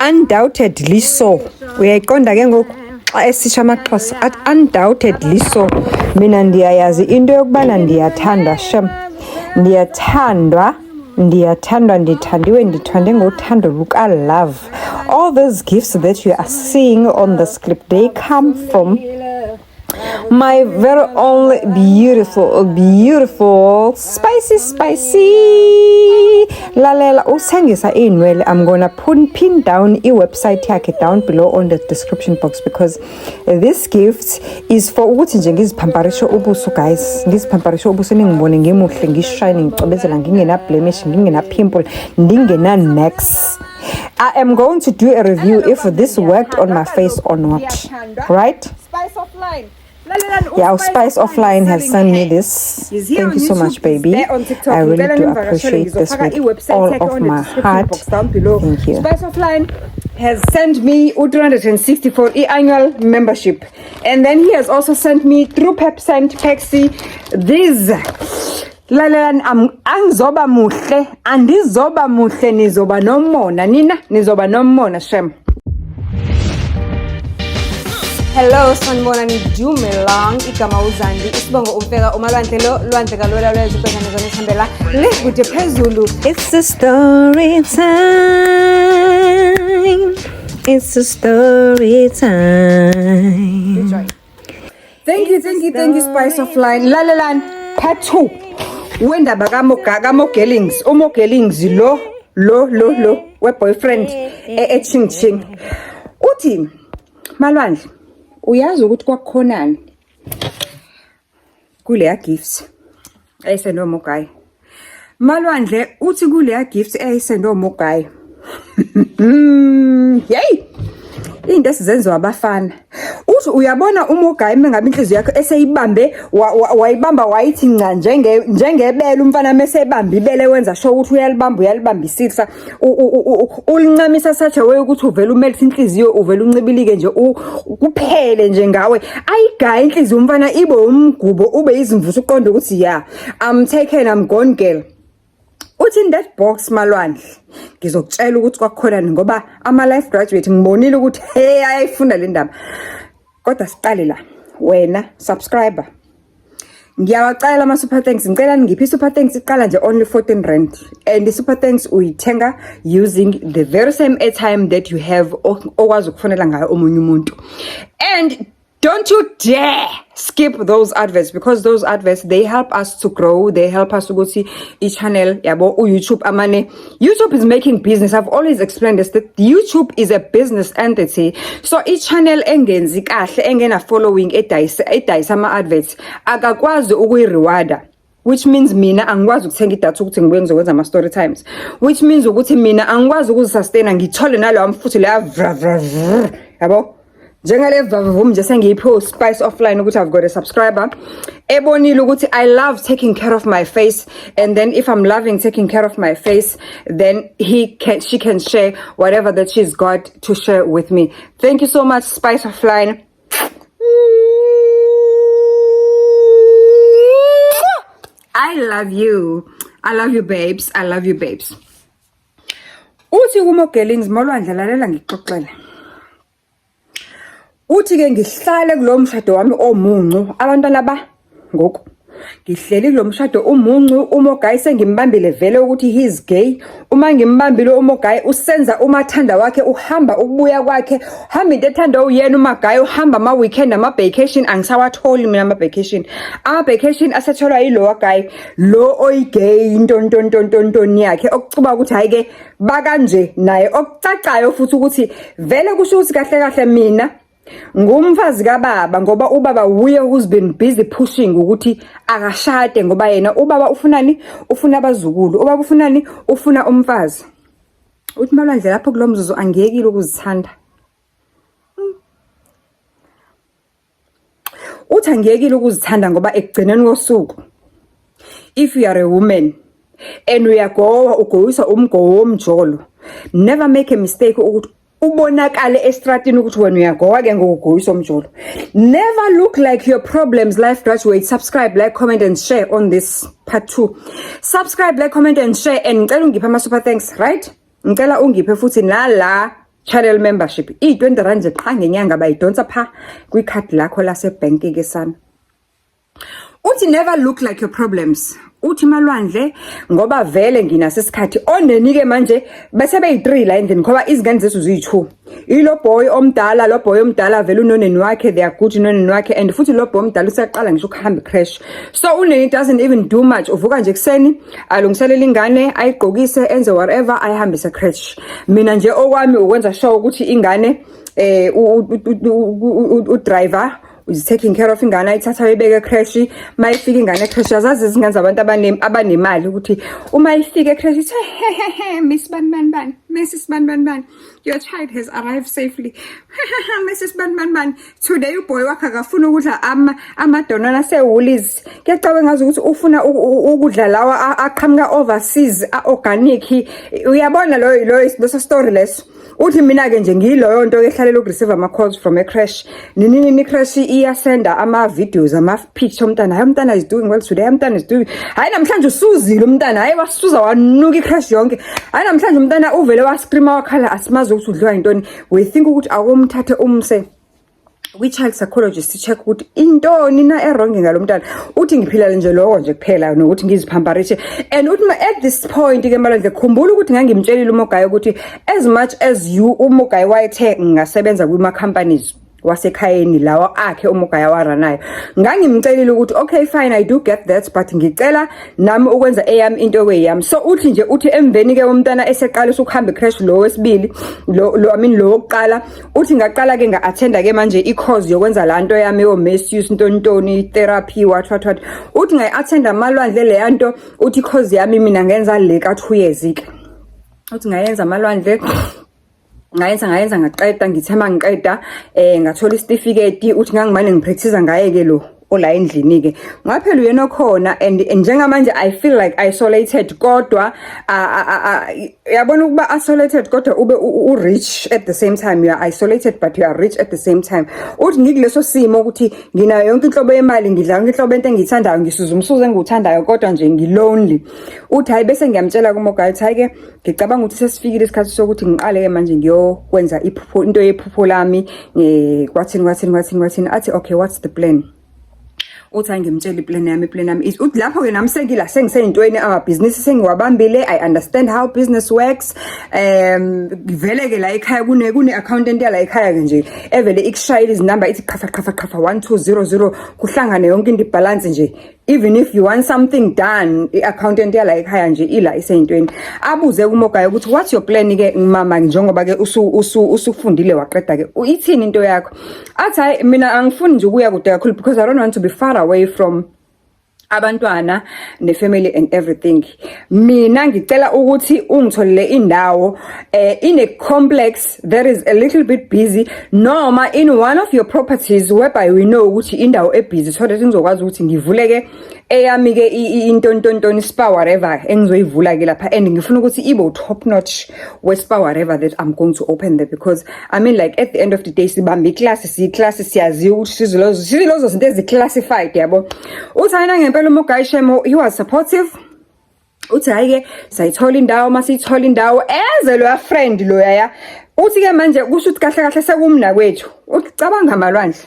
Undoubtedly so. Uyayiqonda ke ngoku xa esisha amaXhosa at undoubtedly so. Mina ndiyayazi into yokubana ndiyathandwa shem. Ndiyathandwa, ndithandiwe, ndithande ngothando luka love. All those gifts that you are seeing on the script, they come from my very own beautiful spicy lalela usengisa inwele. I'm gonna pin down website yakhe down below on the description box, because this gift is for ukuthi nje ngiziphamparishe ubuso guys, ngiziphamparishe ubuso ningibone ngemuhle ngishine ngicobezela ngingena blemish ngingena pimple ndingena next. I am going to do a review if this worked on my face or not, right? Spice Offline. Yeah, Spice Offline has sent me this. Thank you so much, baby. I really do appreciate this with all of my heart. Thank you. Spice Offline has sent me 264 annual membership, and then he has also sent me through Pepsent Pexi this. Lalela angizoba muhle, andizoba muhle, nizoba nomona, nina nizoba nomona shem. Hello, sanibonani Dumelang, igama uZandi, isibongo umfeka umalwandle lo lwandle kalwela lwezibhekana zonihambela le kude phezulu. It's a story time. It's a story time. Enjoy. Thank you Spice Offline. Lalelan part 2. Wendaba kaMogelings, uMogelings lo we boyfriend eChing. Uthi malwandle uyazi ukuthi kwakhonani kuleya gifts ayisendo mogayi. Malwandle uthi kuleya gifts ayisendo mogayi. Hey, into esizenziwa abafana. Uthi uyabona umogayi mengabe inhliziyo yakho eseyibambe wayibamba wayithi nca njengebele umfana mesebamba ibele wenza sho ukuthi uyalibambisisa ulincamisa such a way ukuthi uvela umelisa inhliziyo uvela uncibilike nje kuphele nje ngawe ayigayi inhliziyo umfana ibe umgubo ube izimvuso uqonda ukuthi yeah, I'm taken, I'm gone girl. Uthi in that box malwandle ngizokutshela ukuthi kwakhona ngoba ama life graduate ngibonile ukuthi hey ayifunda le ndaba. Kodwa siqale la, wena subscriber ngiyawacela ama super thanks, ngicela ngiphi super thanks iqala nje only 14 rand, and the super thanks uyithenga using the very same airtime that you have okwazi ukufonela ngayo omunye umuntu. And don't you dare skip those adverts, because those adverts, they help us to grow, they help us to go see each channel. Yabo YouTube amane. YouTube is making business. I've always explained this, that YouTube is a business entity. So each channel engenzi kahle engena following edayisa ama adverts akakwazi ukuyirewarda, which means mina angikwazi ukuthenga idatha ukuthi ngibuye ngizokwenza ama story times, which means ukuthi mina angikwazi ukuzisustain ngithole nalo amfuthu la yabo njengale vavu nje sengiyipho Spice Offline ukuthi I've got a subscriber ebonile ukuthi I love taking care of my face, and then if I'm loving taking care of my face, then she can share whatever that she's got to share with me. Thank you so much Spice Offline. I love you babes, I love you babes. Uthi kuMogelings malwandle lalela ngixoxela. Uthi ke ngihlale kulomshado wami omuncu abantwana ba ngoku ngihleli kulomshado umuncu uMogayi sengimbambile vele ukuthi he is gay. Uma ngimbambile uMogayi usenza umathanda wakhe uhamba ukubuya kwakhe hamba into ethanda uyena uMagayi uhamba ama weekend ama vacation angisawatholi mina ama vacation asetholwa yilowa guy lo oyigay intontontontonton yakhe okucuba ukuthi hayi ke bakanje naye okucacayo futhi ukuthi vele kusho ukuthi kahle mina ngumfazi kababa ngoba ubaba uye who's been busy pushing ukuthi akashade ngoba yena ubaba ufunani ufuna abazukulu, ubaba ufunani ufuna umfazi. Uthi malwandle lapho kulomzuzu angiyekile ukuzithanda. Uthi angiyekile ukuzithanda ngoba ekugcineni kosuku if you are a woman and ugoyisa umgowo womjolo, never make a mistake ukuthi ubonakale estratini ukuthi wena uyagowa ke ngokugoyisa umjolo. Never look like your problems life graduate. Subscribe, like, comment and share on this part 2. Subscribe, like, comment and share, and ngicela ungipha ama super thanks, right? ngicela ungiphe futhi nala channel membership i-R20 nje qha ngenyanga bayidonsa pha kwikhadi lakho lasebhenki ke sana. Uthi never look like your problems. Uthi Malwandle ngoba vele nginaso isikhathi onenike manje bese beyi3 la endini ngoba izingane zethu ziyi2. Ilo boy omdala vele unoneni wakhe, they are good noneni wakhe, and futhi lo boy omdala usaqala ngisho ukuhamba crash. So uneni doesn't even do much. Uvuka nje kuseni alungiselela ingane, ayigqokise, enze whatever, ayihambise crash. Mina nje okwami ukwenza sure ukuthi ingane u driver is taking care of ingane, ayithatha ayibeke crash. Mayifika ingane crash, azazi izingane zabantu abanemali ukuthi uma ifike crash ithi Miss Ban, Mrs. Ban, your child has arrived safely. Mrs. Ban, today uboy wakhe akafuna ukudla amadonana sewoolies. Kuyacabanga ngazi ukuthi ufuna ukudla lawa aqhamuka overseas organic. Uyabona lo story leso. Uthi mina ke nje ngiyiloyo nto ehlalela ukureceive ama calls from a crash. Nini crash iyasenda ama videos ama picture umntana. Hayi umntana is doing well today. Umntana is doing. Hayi namhlanje usuzile umntana. Hayi wasuza wanuka icrash yonke. Hayi namhlanje umntana uvele wa scream wakhala asimazi ukuthi udliwa intoni. We think ukuthi akomthathe umse kwi-child psychologist check ukuthi intoni na errong ngalo mntana. Uthi ngiphila nje lokho nje kuphela nokuthi ngiziphamparishe. And uthi at this point ke Malwandle khumbula ukuthi ngangimtshelile uMogayi ukuthi as much as you uMogayi wayethe ngasebenza kuma companies wasekhayeni lawa akhe uMogayi waranayo, ngangimcelile ukuthi okay fine, I do get that, but ngicela nami ukwenza eyami into kweyami. So uthi nje uthi emveni ke umntana eseqala ukuhamba crash lo wesibili lo wokuqala, uthi ngaqala ke nga-attenda ke manje i-course yokwenza la nto yami yo-misuse ntoni therapy what. Uthi ngayi-attenda Malwandle le yanto, uthi i-course yami mina ngenza le ka2 years ke. Uthi ngayenza Malwandle ngayenza ngaqeda, ngithema ngiqeda ngathola isitifiketi. Uthi ngangimane ngipractice ngaye ke lo ola endlini ke ngaphela uyena khona. And njengamanje I feel like isolated, kodwa yabona ukuba isolated kodwa ube u-rich at the same time. You are isolated but you are rich at the same time. Uthi ngikuleso simo ukuthi nginayo yonke inhlobo yemali, ngidla yonke inhlobo into engiyithandayo, ngisuza umsuzo enguthandayo, kodwa nje ngilonely. Uthi hayi bese ngiyamtshela kuMogayi ukuthi hayi ke ngicabanga ukuthi sesifikile isikhathi sokuthi ngiqale ke manje ngiyokwenza into yephupho lami. Kwathini athi okay, what's the plan? Uthi ngimtshela iplan yami is uthi lapho ke nami sengiseyintweni amabhizinisi sengiwabambile. I understand how business works. Vele ke la ekhaya kune accountant yala ekhaya ke nje evele ikushayela izinamba ithi qhafa 1200 kuhlangane yonke into ibalance nje. Even if you want something done, i-accountant yala ekhaya nje ila iseyintweni. Abuze kuMogayi ukuthi what's your plan ke mama, njengoba ke usufundile waqeda ke ithini into yakho. Athi hayi mina angifuni nje ukuya kude kakhulu because I don't want to be far away from abantwana ne-family and everything. Mina ngicela ukuthi ungitholele indawo in a complex that is a little bit busy, noma in one of your properties whereby we know ukuthi indawo ebusy, so that ngizokwazi ukuthi ngivuleke eyami ke intontoni spa whatever engizoyivula ke lapha. And ngifuna ukuthi ibe top notch we spa whatever that I'm going to open there, because I mean like at the end of the day sibamba iclass siyazi ukuthi sizilozo zinto eziclassified yabo. Uthi ayina ngempela uMogayi Shemo, he was supportive. Uthi hayi ke sayithola indawo, masiyithola indawo eze lo friend lo yaya. Uthi ke manje kusho ukuthi kahle sekumna kwethu. Ucabanga Malwandle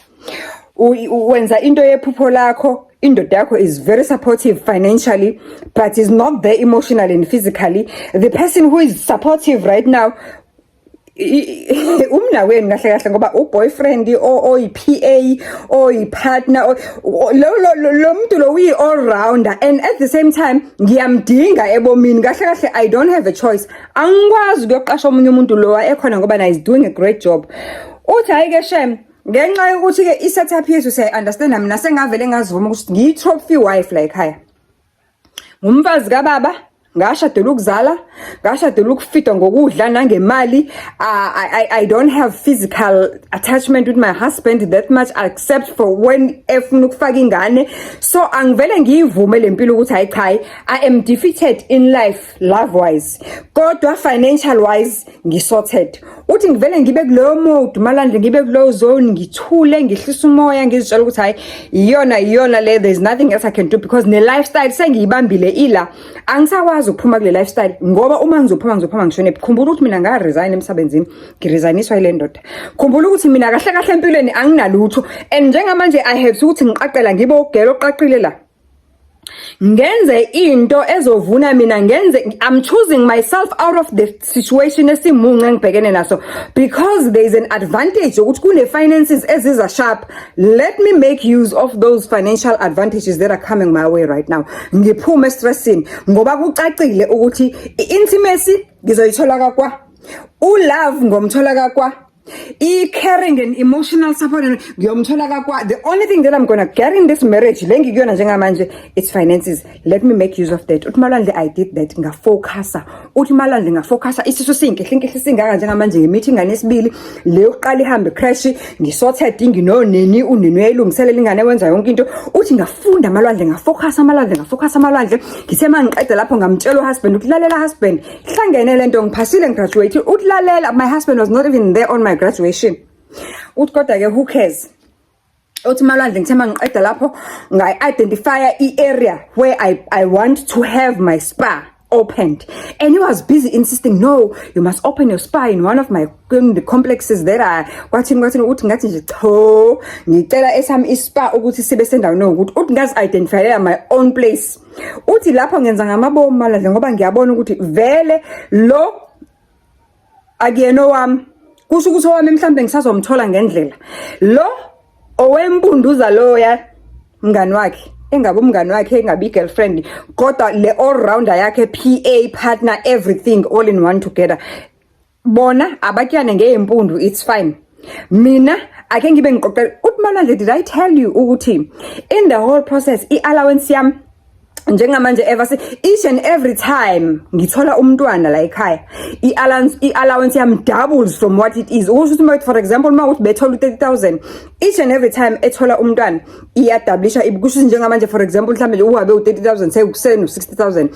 wenza into yephupho lakho. Indoda yakho is very supportive financially, but is not there emotionally and physically. The person who is supportive right now umnaweni kahle ngoba uboyfriend oyi-PA oyi-partner lo muntu lo uyi all rounder, and at the same time ngiyamdinga ebomini kahle. I don't have a choice. Angikwazi ukuyoqasha omunye umuntu lo ekhona ngoba na is doing a great job. Uthi hayi ke Shem, ngenxa yokuthi ke i-setup yethu siya-understand, mina sengavele ngazivuma ukuthi ngiyi-trophy wife la ekhaya. Ngumfazi kababa, ngashadela ukuzala, ngashadela ukufida ngokudla nangemali. I don't have physical attachment with my husband that much except for when efuna ukufaka ingane. So angivele ngiyivume lempilo ukuthi hayi cha, I am defeated in life love wise, kodwa financial wise ngisorted. uthi ngivele ngibe kulowo mode Malandla ngibe kulowo zone ngithule ngihlisa umoya ngizitshela ukuthi hayi iyona le there's nothing else I can do because ne lifestyle sengiyibambile ila angisakwazi ukuphuma kule lifestyle ngoba uma ngizophuma ngishone khumbula ukuthi mina nga resign emsebenzini ngiresigniswa ile ndoda khumbula ukuthi mina kahle empilweni anginalutho and njengamanje I have ukuthi ngiqaqela ngibe ugelo oqaqile la ngenze into ezovuna mina ngenze I'm choosing myself out of the situation esimunce ngibhekene naso because there is an advantage ukuthi kune finances eziza sharp let me make use of those financial advantages that are coming my way right now ngiphume stressini ngoba kucacile ukuthi intimacy ngizoyithola kakwa ulove ngomthola kakwa caring and emotional support ngiyomthola kakwa the only thing that I'm going to get in this marriage lengikuyona njengamanje it's finances let me make use of that uthi Malandla I did that ngafocusa uthi Malandla ngafocusa isiso sinkehle singaka njengamanje ngemeeting nganesibili le yokuqala ihambe crash ngisorted nginoneni unini uyilungiselela ingane wenza yonke into uthi ngafunda Malandla ngafocusa Malandla ngithema ngiqeda lapho ngamtshela uhusband uthi lalela husband hlangene lento ngiphasile ngigraduate uthi lalela my husband was not even there on my graduation uthi kodwa ke who cares uthi Malandla ngithema ngiqeda lapho ngai-identify i-area where I want to have my spa opened and he was busy insisting no you must open your spa in one of my the complexes that are kwathini uthi ngathi nje cho ngicela esami ispa ukuthi sibe sendaweni ukuthi uthi ngazi identify my own place uthi lapho ngenza ngamabomu Malandla ngoba ngiyabona ukuthi vele lo akuyena wami kusho ukuthi owami mhlambe ngisazomthola ngendlela lo owempunduza loya mngani wakhe engabe umngani wakhe engabe girlfriend kodwa le all rounder yakhe PA partner everything all in one together bona abatyane ngeempundu it's fine mina ake ngibe ngiqoqela uthi Malandla did I tell you ukuthi in the whole process I-allowance yami njengamanje ever each and every time ngithola umntwana la ekhaya i-allowance yami doubles from what it is ukuthi for example uma uthi bethola 30,000 each and every time ethola umntwana iyadablisha kusho njengamanje for example mhlambe uhabe u30,000 sekusele no60,000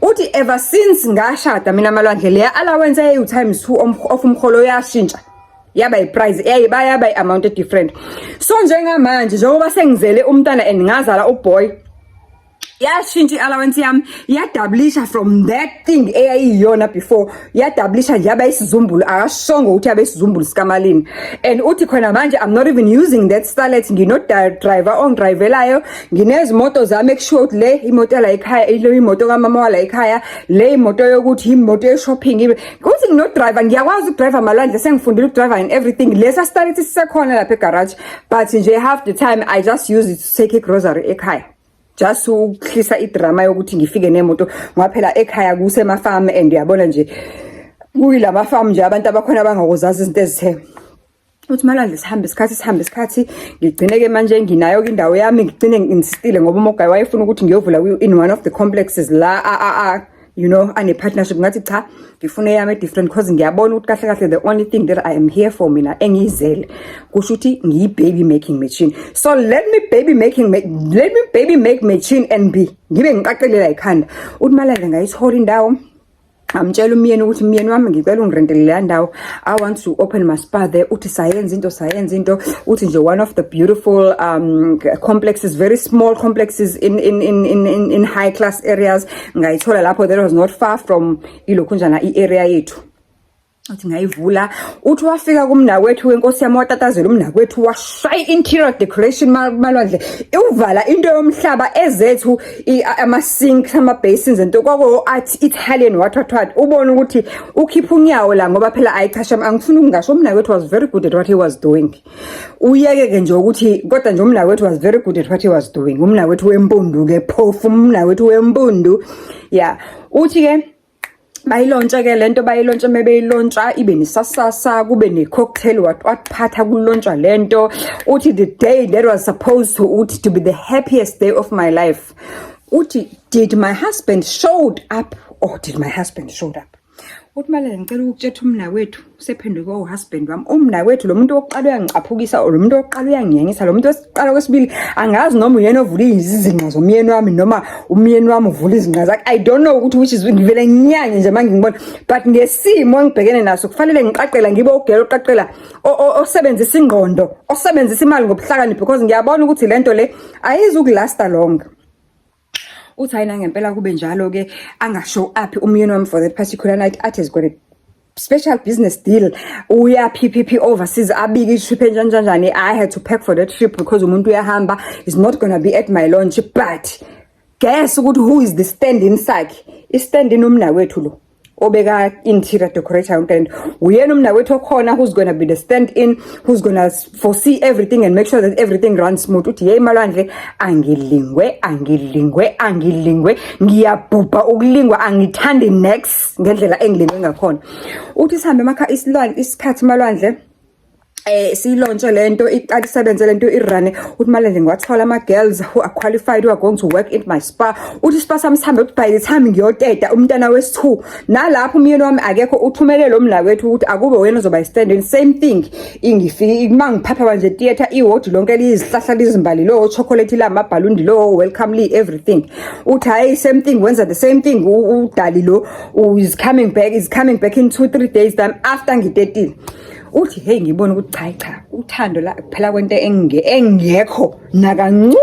uthi ever since ngashada mina Malandla le allowance ayi times 2 of umkholo yashintsha yaba iprice yaba amount different so njengamanje njengoba sengizele umntwana and ngazala uboy yashintsha i-allowance yami yadablisha from that thing eyayiyona before yadablisha nje yaba isizumbulu akashongo ukuthi abe isizumbulu sikamalini and uthi khona manje I'm not even using that starlet ngino driver ongidrivelayo nginezimoto zami make sure ukuthi le imoto la ekhaya ile imoto kamama wala ekhaya le imoto yokuthi imoto ye-shopping ukuthi ngino driver ngiyakwazi ukudrive Malandla sengifundile ukudrive and everything lesa starlet sisekhona lapha egarage but nje half the time I just use it to take a grocery ekhaya just ukuhlisa idrama yokuthi ngifike nemoto ngaphela ekhaya kusemafarm and uyabona nje kuyilama farm nje abantu abakhona bangakuzazi izinto ezithe uthi Malandla sihambe isikhathi ngigcine ke manje nginayo indawo yami ngigcine nginsistile ngoba umogayi wayefuna ukuthi ngiyovula in one of the complexes la you know ane partnership ngathi cha ngifune yami different because ngiyabona ukuthi kahle the only thing that I am here for mina engizele kusho ukuthi ngiyi baby making machine so let me baby make machine and be ngibe ngiqaqelela ikhanda uthi Malandla ngayithola indawo amtshela umyeni ukuthi umyeni wami ngicela ungirentele la ndawo I want to open my spa there uthi sayenza into uthi nje one of the beautiful complexes very small complexes in high class areas ngayithola lapho that was not far from ilokhunjana iarea yethu uthi ngayivula uthi wafika kumnakwethu wenkosi yami watatazela umnakwethu washaya interior decoration Malandla uvala into yomhlaba ezethu ama sinks ama basins into kwako athi Italian what ubona ukuthi ukhipha unyawo la ngoba phela ayichasha angifuni ukungasho umnakwethu was very good at what he was doing uyeke nje ukuthi kodwa nje umnakwethu was very good at what he was doing umnakwethu wempundu ke phofu umnakwethu wempundu yeah uthi ke bayilontsha ke lento bayilontsha mebeyilontsha ibe nisasasa kube ne-cocktail watphatha kulontsha lento uthi the day that was supposed to be the happiest day of my life uthi did my husband showed up or did my husband showed up uthi manje ngicela ukutshela umnawethu usephenduke uhusband wami. Umnawethu lo muntu oqala uyangicaphukisa, lo muntu oqala uyangiyengisa, lo muntu osiqala kwesibili angazi noma uyena ovula izinqa zomyeni wami noma umyeni wami uvula izinqa zakhe. I don't know ukuthi which is ngivele nginyanye nje manje ngibona, but ngesimo engibhekene naso kufanele ngiqaqela ngibe ugela oqaqela osebenzisa ingqondo, osebenzisa imali ngobuhlakani, because ngiyabona ukuthi lento le ayizukulasta long. Uthi ayina ngempela kube njalo ke angashow up umyeni wami for that particular night athi has got a special business deal, uya PPP overseas, abike trip enjanjani. I had to pack for that trip because umuntu uyahamba is not going to be at my launch. But guess ukuthi who is the stand-in sakhe? I-stand-in umnawethu lo obeka interior decorator yonke lento. Uyena umnawethu okhona who's going to be the stand-in, who's going to foresee everything and make sure that everything runs smooth. Uthi hey Malwandle, angilingwe ngiyabhubha ukulingwa, angithandi next ngendlela engilingwe ngakhona. Uthi sihambe emakha isikhathi Malwandle siyilontshe lento iqala isebenze lento irane. Uthi Malwandle ngiwathola ama girls who are qualified who are going to work in my spa. Uthi spa sami sihambe by the time ngiyoteta umntana wesi2 nalapho umyeni wami akekho, uthumele lo mnawethu ukuthi akube wena ozoba stand-in. Same thing ingifika mangiphapha manje theater iwodi lonke lizihlahla lizimbali lo chocolate la mabhaluni lo welcome li everything. Uthi hayi same thing wenza the same thing. Udali lo is coming back in 2-3 days time after ngitetile. Uthi hey ngibona ukuthi cha uthando la kuphela kwento engekho nakancu.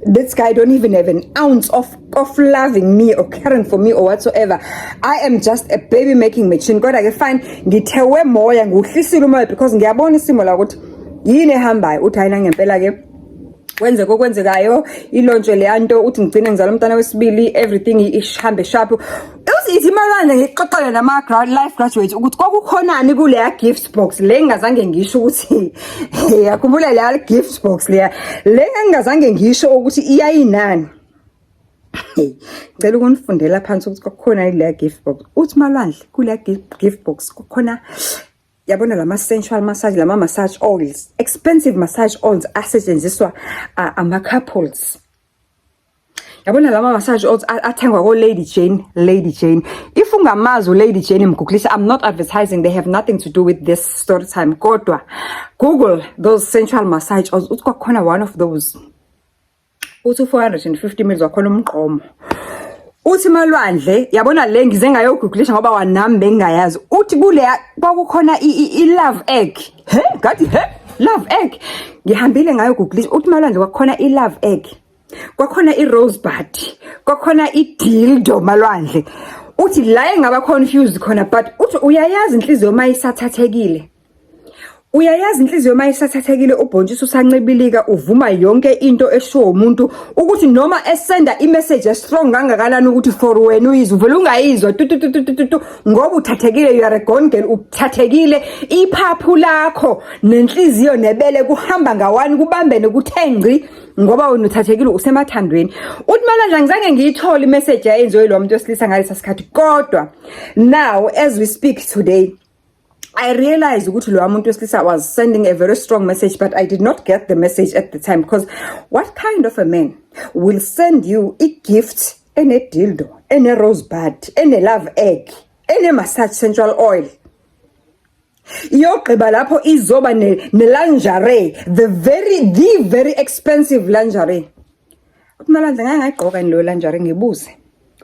This guy don't even have an ounce of loving me or caring for me or whatsoever. I am just a baby making machine. Kodwa ke fine ngitewe moya nguhlisile umoya because ngiyabona isimo la ukuthi yini ehambayo. Uthi ayina ngempela ke wenze kokwenzekayo ilontshe leyanto. Uthi ngigcine ngizala umntana wesibili everything ihambe sharp. Uthi Malwandle ngixoxele nama life graduates ukuthi kwakukhonani kule gift box le ngazange ngisho ukuthi yakhumbula le gift box le ngazange ngisho ukuthi iyayinani. Ngicela ukunifundela phansi ukuthi kwakukhona ile gift box. Uthi Malwandle kule gift box kukhona yabona lama sensual massage, lama massage oils, expensive massage oils asetshenziswa ama couples. Yabona lama massage oils athengwa ko Lady Jane. If ungamazi Lady Jane mgooglisa, I'm not advertising, they have nothing to do with this story time. Kodwa Google those sensual massage oils. Uthi kwakhona one of those uthi 450 ml wakhona umqomo. Uthi Malwandle yabona le ngize ngayogooglisha ngoba wanami bengayazi. Uthi kule kwakukhona i-love egg. Ngathi love egg. Ngihambile ngayogooglisha. Uthi Malwandle kwakukhona i-love egg, kwakhona i-rosebud, kwakhona i-dildo Malwandle. Uthi la engaba confused khona, but uthi uyayazi inhliziyo mayisathathekile. Uyayazi inhliziyo mayisathathekile ubhontshisi usancebilika uvuma yonke into esho umuntu ukuthi noma esenda imessage strong kangakanani ukuthi for wena uyizwa uvela ungayizwa ngoba uthathekile. You are a gone girl, uthathekile. Iphaphu lakho nenhliziyo nebele kuhamba ngawani kubambene kuthengci ngoba wena uthathekile usemathandweni. Uthi Malwandle ngizange ngiyithola imessage yayenziwe lo muntu osilisa ngalesa sikhathi. Kodwa now as we speak today I realized ukuthi lo muntu wesilisa was sending a very strong message, but I did not get the message at the time, because what kind of a man will send you a gift and a dildo and a rosebud and a love egg and a massage sensual oil? Yogqiba lapho izoba ne lingerie, the very expensive lingerie. Uthi Malwandle ngayigqoka lo lingerie ngibuze.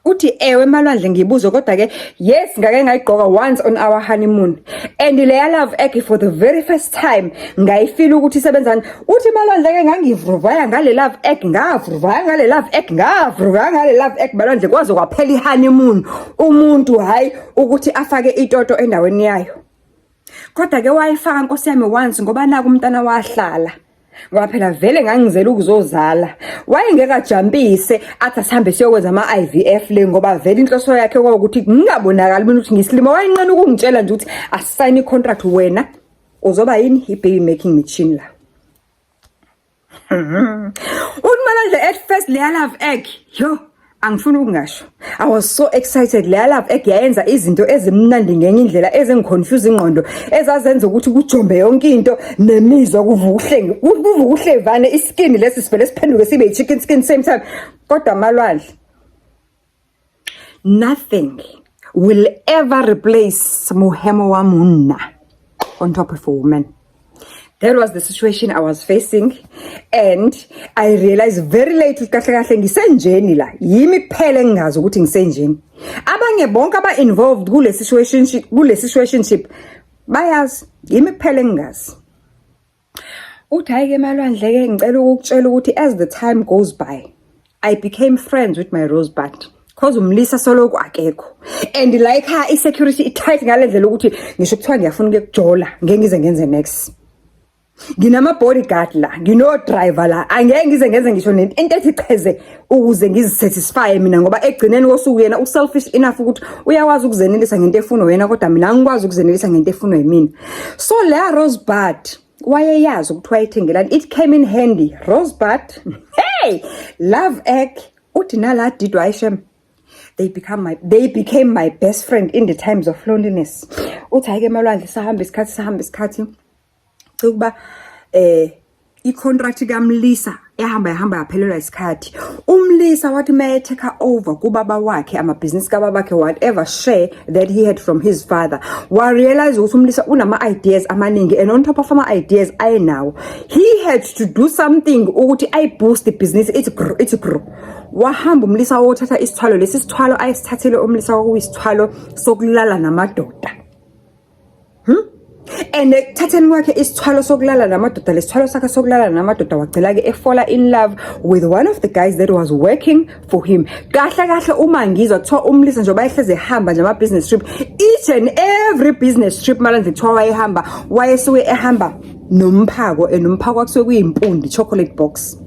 Uthi ewe Malwandle ngibuzo kodwa ke yes ngake ngayigqoka once on our honeymoon and le love egg for the very first time ngayifila ukuthi isebenzani. Uthi Malwandle ke ngangivuvaya ngale love egg, ngavuvaya ngale love egg, ngavuvaya ngale love egg Malwandle kwaze kwaphela ihoneymoon umuntu hayi ukuthi afake itoto endaweni yayo. Kodwa ke wayifaka Nkosi yami once ngoba naku umntana wahlala ngoba phela vele ngangizela ukuzozala. Wayengeka jumpise athi asihambe siyokwenza ama IVF le ngoba vele inhloso yakhe ukuthi ngingabonakala mina ukuthi ngisilima. Wayenqena ukungitshela nje ukuthi assign i-contract wena uzoba yini i-baby making machine la. Uthi Malwandle at first le love egg angifuni ukungasho, I was so excited. Le love egg yayenza izinto ezimnandi ngenye indlela ezengiconfuse ingqondo ezazenza ukuthi kujombe yonke into nemizwa kuvuka uhlevane iskin lesi sivele siphenduke sibe chicken skin same time. Kodwa Malwandle nothing will ever replace Mohemo wa Munna on top of a woman. That was the situation I was facing, and I realized very late ukuthi kahle kahle ngisenjeni la yimi kuphela engazi ukuthi ngisenjeni. Abanye bonke aba involved kule situationship bayazi yimi kuphela engazi. Uthi ayike Malwandle ke ngicela ukutshela ukuthi as the time goes by I became friends with my Rosebud because umlisa soloko akekho, and like her insecurity tight ngalendlela ukuthi ngisho kuthiwa ngiyafuna ukujola ngeke ngize ngenze next. Nginama bodyguard la, ngino driver la, angeke ngize ngenze ngisho into ethi cheze ukuze ngizisatisfy mina ngoba egcineni kosuku yena uselfish enough ukuthi uyawazi ukuzenelisa ngento efuna wena kodwa mina angikwazi ukuzenelisa ngento efuna yimina. So la Rosebud wayeyazi ukuthi wayithengelani, it came in handy. Rosebud, hey, love egg, uthi nala Didwa Aishem, they became my best friend in the times of loneliness. Uthi ayike Malwandle sahamba isikhathi ukuba i-contract kaMlisa ehamba yaphelelwa isikhathi. Umlisa wathi maye take over kubaba wakhe amabhizinisi kababa wakhe, whatever share that he had from his father, wa realize ukuthi umlisa unama ideas amaningi, and on top of ama ideas now he had to do something ukuthi I boost the business it grow. Wahamba umlisa wothatha isithwalo, lesi sithwalo ayisithathele umlisa okuyisithwalo sokulala namadoda. And ekuthatheni kwakhe isithwalo sokulala namadoda, lesithwalo sakhe sokulala namadoda wagcila ke efola in love with one of the guys that was working for him. Kahle uma ngizwa kuthiwa umlisa nje bayehleze ehamba nje ama business trip, each and every business trip Malwandle kuthiwa wayehamba wayesuke ehamba nomphako, nomphako akusuke kuyimpundi chocolate box.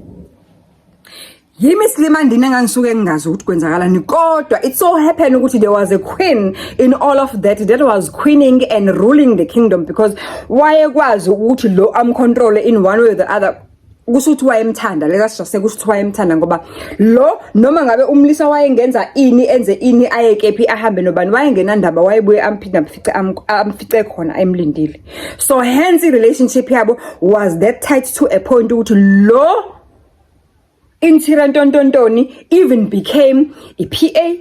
Yimi Slimandini engangisuke ngingazi ukuthi kwenzakalani, kodwa it so happened ukuthi there was a queen in all of that was queening and ruling the kingdom, because wayekwazi ukuthi lo control in one way or the other. Kusho ukuthi wayemthanda, let's just say kusho ukuthi wayemthanda ngoba lo noma ngabe umlisa wayengenza enze ini ayekephi ahambe nobani wayengena ndaba wayebuye amfice khona emlindile. So hence the relationship yabo was that tight to a point ukuthi lo Intira Ntontoni even became a PA,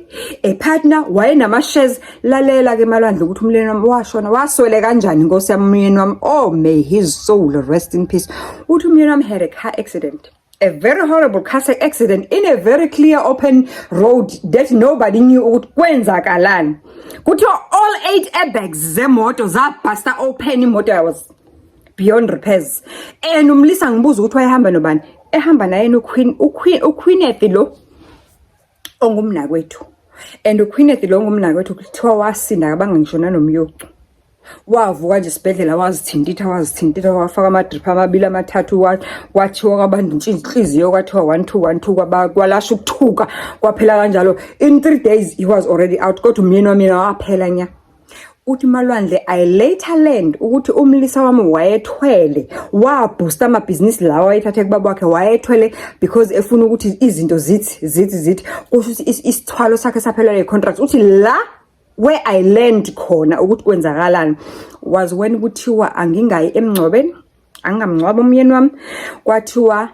a partner, wayenama shares. Lalela ke Malwandle ukuthi umleni wami washona, waswele kanjani Nkosi yami umyeni wami, oh may his soul rest in peace. Uthi umyeni wami had a car accident, a very horrible car accident in a very clear open road that nobody knew ukuthi kwenzakalani. Kuthiwa all 8 airbags zemoto zabhasta open, imoto was beyond repairs. And umlisa ngibuza ukuthi wayehamba nobani, ehamba naye uQueeneth lo ongumnakwethu, and uQueeneth lo ongumnakwethu kuthiwa wasinda kabanga ngishona nomyocu. Wavuka nje isibhedlela wazithintitha wafaka amadrip amabili amathathu, wathiwa kwabantu inhliziyo kwathiwa 1212 kwalasha ukuthuka kwaphela kanjalo. In 3 days he was already out, kodwa umyeni wami waphela nya. Uthi Malwandle I later learned ukuthi umlisa wami wayethwele waboost amabhizinisi lawa wayethathe kubaba wakhe, wayethwele because efuna ukuthi izinto zithi kusho ukuthi isithwalo sakhe saphelelwa contract. Uthi la where I learned khona ukuthi kwenzakalani was when kuthiwa angingayi emngcwabeni, angamngcwaba umyeni wami, kwathiwa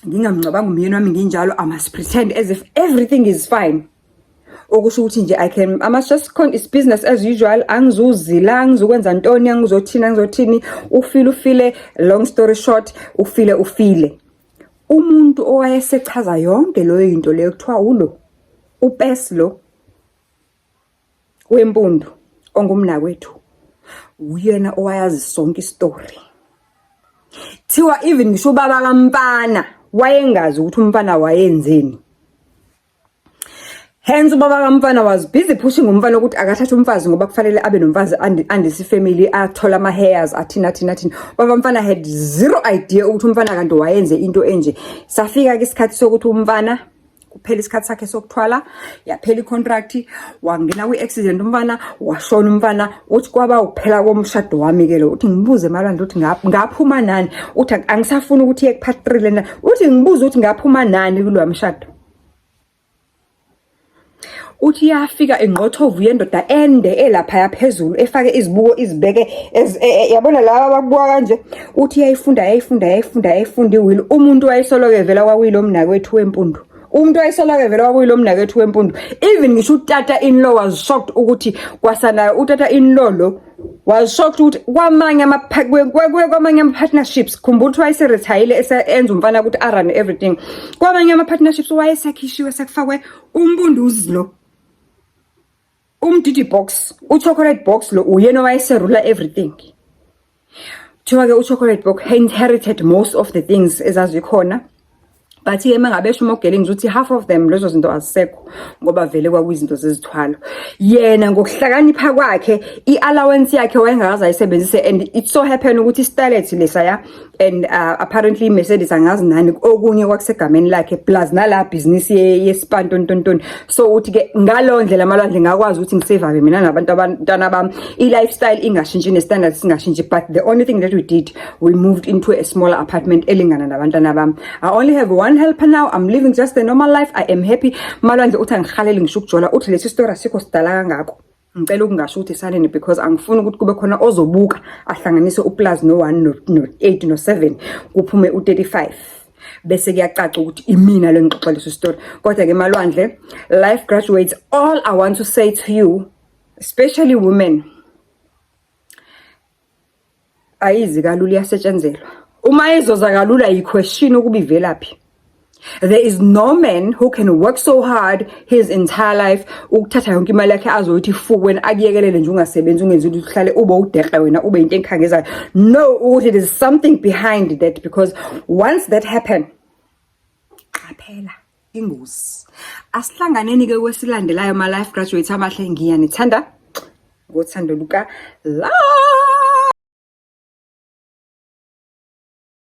ngingamngcwabanga umyeni wami nginjalo, I must pretend as if everything is fine. Okusho ukuthi nje I must just it's business as usual, angizuzila, angizokwenza ntoni, angizothini, ufile, long story short, ufile. Umuntu owayesechaza yonke leyo into leyo kuthiwa ulo uPes lo wempundu ongumnakwethu, uyena owayazi sonke istory. Thiwa even ngisho ubaba kaMfana wayengazi ukuthi umfana wayenzeni. Hence ubaba kaMfana was busy pushing umfana ukuthi akathathe umfazi ngoba kufanele abe nomfazi andisi family, athola ama hairs athina. Ubaba kaMfana had zero idea ukuthi umfana kanti wayenze into enje. Safika ke isikhathi sokuthi umfana kuphela isikhathi sakhe sokuthwala, yaphela icontract, wangena kwi-accident umfana, washona umfana. Uthi kwaba ukuphela komshado wami ke lo. Uthi ngibuze Malwandle ukuthi ngaphuma nani, uthi angisafuna ukuthi iye kuphathrile na. Uthi ngibuze ukuthi ngaphuma nani kulo mshado. Uthi yafika engqothovu yendoda ende elapha yaphezulu efake izibuko izibeke yabona laba abakubuka kanje. Uthi yayifunda iwill, umuntu wayesoloke vela kwawilo umnakwethu wempundu umuntu wayesolake vele wakuyilo mnakethu wempundu. Even ngisho utata in law was shocked ukuthi kwasana utata in law lo was shocked ukuthi kwamanye ama partnerships khumbula wayese retire enza umfana ukuthi arun everything. Kwamanye ama partnerships wayesekhishiwe sekufakwe umbunduzi lo. Didi box, chocolate box lo uyena wayeserula everything. Thiwa-ke uchocolate box inherited most of the things ezazikhona. But yena ngabesho uMogeling ukuthi half of them lezo zinto azisekho ngoba vele kwakuyizinto zezithwalo. Yena ngokuhlakanipha kwakhe iallowance yakhe wayengakaza ayisebenzise, and it so happen ukuthi Starlet lesaya and apparently Mercedes angazi nani okunye kwakusegameni lakhe plus nala business yespan tonton. So uthi ke ngalo ndlela malwandle ngakwazi ukuthi ngisave mina nabantu abantwana bami lifestyle ingashintshi ne standards singashintshi, but the only thing that we did, we moved into a smaller apartment elingana nabantwana bami. I only have one helper now. I'm living just a normal life. I am happy. Malwandle uthi angikhalele ngisho ukujola uthi lesi story asikho sidala kangako. Ngicela ukungasho ukuthi saleni because angifuni ukuthi kube khona ozobuka ahlanganise uplus no1 no8 no7 kuphume u35 bese kuyacaca ukuthi imina lo ngixoxa leso story. Kodwa ke malwandle, life graduates, all I want to say to you, especially women, ayizi kalula iyasetshenzelwa. Uma izoza kalula yiquestion ukuba ivelaphi. There is no man who can work so hard his entire life ukuthatha yonke imali yakhe azoyithi fuku wena akuyekelele nje ungasebenzi ungenzi ukuthi uhlale ube udeqe wena ube into enkhangezayo. No, ukuthi there is something behind that, because once that happen qaphela ingozi. Asihlanganeni ke kwesilandelayo ma life graduates amahle ngiyanithanda ngothando luka la